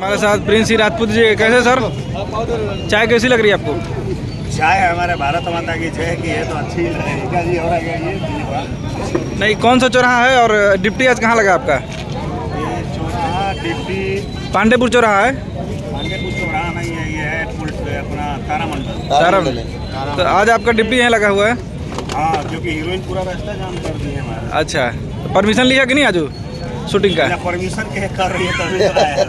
हमारे साथ प्रिंस ही राजपूत जी। कैसे सर, चाय कैसी लग रही है आपको? चाय हमारे भारत माता की जय की है तो अच्छी लगेगा जी। और ये नहीं, कौन सा चौराहा है और डिप्टी आज कहाँ लगा आपका? चौराहा डिप्टी पांडेपुर चौराहा है। पांडेपुर चौराहा नहीं है, ये है अपना तारामंडल। तारामंडल। तो आज आपका डिप्टी यहाँ लगा हुआ है? हाँ, क्योंकि हीरोइन पूरा रास्ता जाम कर दी है हमारा। अच्छा, तो परमिशन लिया कि नहीं आज शूटिंग का? परमिशन के कर रही है तभी तो आया है।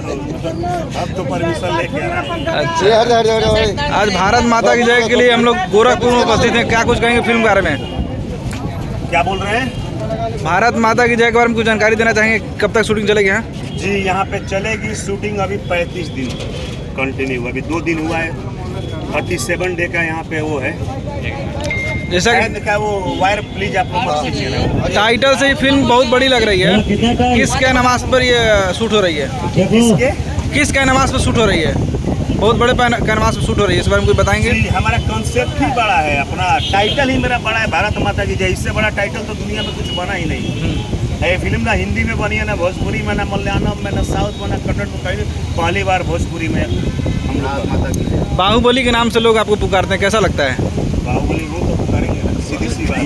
अब तो परमिशन लेके आ रहा है। अच्छा, आज भारत माता की जय के लिए हम लोग गोरखपुर में उपस्थित हैं। क्या कुछ कहेंगे फिल्म के बारे में? क्या बोल रहे हैं? भारत माता की जय के बारे में कुछ जानकारी देना चाहेंगे? कब तक शूटिंग चलेगी यहाँ? जी, यहाँ पे चलेगी शूटिंग अभी 35 दिन कंटिन्यू। अभी 2 दिन हुआ है, 37 डे का यहाँ पे वो है। जैसा का वो वायर प्लीज आप लोग मत कीजिए ना। टाइटल से ही फिल्म बहुत बड़ी लग रही है। किस क्या नमाज पर ये शूट हो रही है? किसके? किस क्या नमाज पर शूट हो रही है? बहुत बड़े कैनवास पर शूट हो रही है, इस बारे में कुछ बताएंगे? जी, हमारा कॉन्सेप्ट ही बड़ा है, अपना टाइटल ही मेरा बड़ा है, भारत माता की जय। इससे बड़ा टाइटल तो दुनिया में कुछ बना ही नहीं है। ये फिल्म ना हिंदी में बनी है, ना भोजपुरी में, ना मलयालम में, ना साउथ में, ना कन्नड़ में। कहीं पहली बार भोजपुरी में हम लोग माता की जय। बाहुबली के नाम से लोग आपको पुकारते हैं, कैसा लगता है? बाहुबली वो तो पुकारेंगे ना, सीधी सी बात है।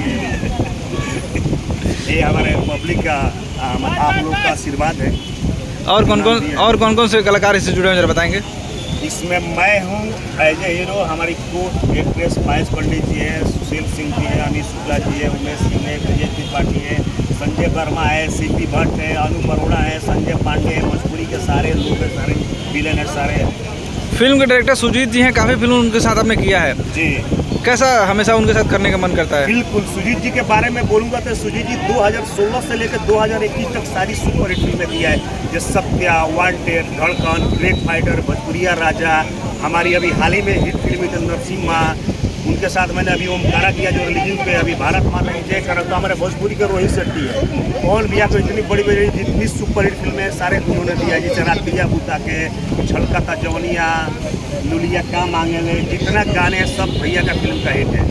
ये हमारे पब्लिक का आप लोग का आशीर्वाद है। और कौन कौन से कलाकार इससे जुड़े हैं, जरा बताएंगे? इसमें मैं हूँ एज ए हीरो, हमारी को एक्ट्रेस पायस पंडित जी है, सुशील सिंह जी है, अनिल शुक्ला जी है, उमेश सिंह है, विजय त्रिपाठी है, संजय वर्मा है, सीपी भट्ट है, अनु अरोड़ा है, संजय पांडे है। भोजपुरी के सारे लोग हैं, सारे विलेन है सारे। फिल्म के डायरेक्टर सुजीत जी हैं, काफ़ी फिल्म उनके साथ आपने किया है जी। कैसा हमेशा उनके साथ करने का मन करता है? बिल्कुल, सुजीत जी के बारे में बोलूँगा तो सुजीत जी 2016 से लेकर 2021 तक सारी सुपरहिट फिल्में दिया है, जैसे सत्या, वांटेड, धड़कन, ग्रेट फाइटर, भोजपुरिया राजा। हमारी अभी हाल ही में हिट फिल्म थी नरसिम्हा, उनके साथ मैंने अभी ओमकारा किया जो रिलीजिंग पे। अभी भारत माता की जय कर तो हमारे भोजपुरी के रोहित शेट्टी है। कौन भैया को इतनी बड़ी बड़ी जितनी सुपरहिट फिल्में सारे उन्होंने दिया, जैसे रातिया बूता के, छलका था जवनिया, लुलिया का मांगेले, जितना गाने सब भैया का फिल्म का हिट है।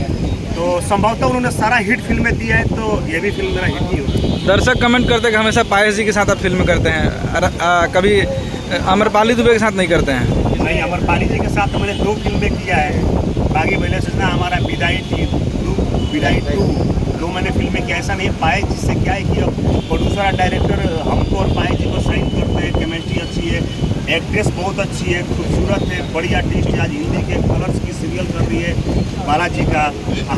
तो संभवतः उन्होंने सारा हिट फिल्में दिया है, तो ये भी फिल्म मेरा हिट ही होगा। दर्शक कमेंट करते हैं कि हमेशा पायस जी के साथ आप फिल्म करते हैं, कभी अमरपाली दुबे के साथ नहीं करते हैं? नहीं, अमरपाली जी के साथ तो मैंने 2 फिल्में किया है। बागी पहले से ना हमारा विदाई 2 जो मैंने फिल्में किया। ऐसा नहीं पाए जिससे क्या है कि अब प्रोड्यूसर डायरेक्टर हमको और पाए जी को साइन करते हैं। केमिस्ट्री अच्छी है, एक्ट्रेस बहुत अच्छी है, खूबसूरत है, बड़ी आर्टिस्ट है। आज हिंदी के कलर्स की सीरियल कर रही है बालाजी का।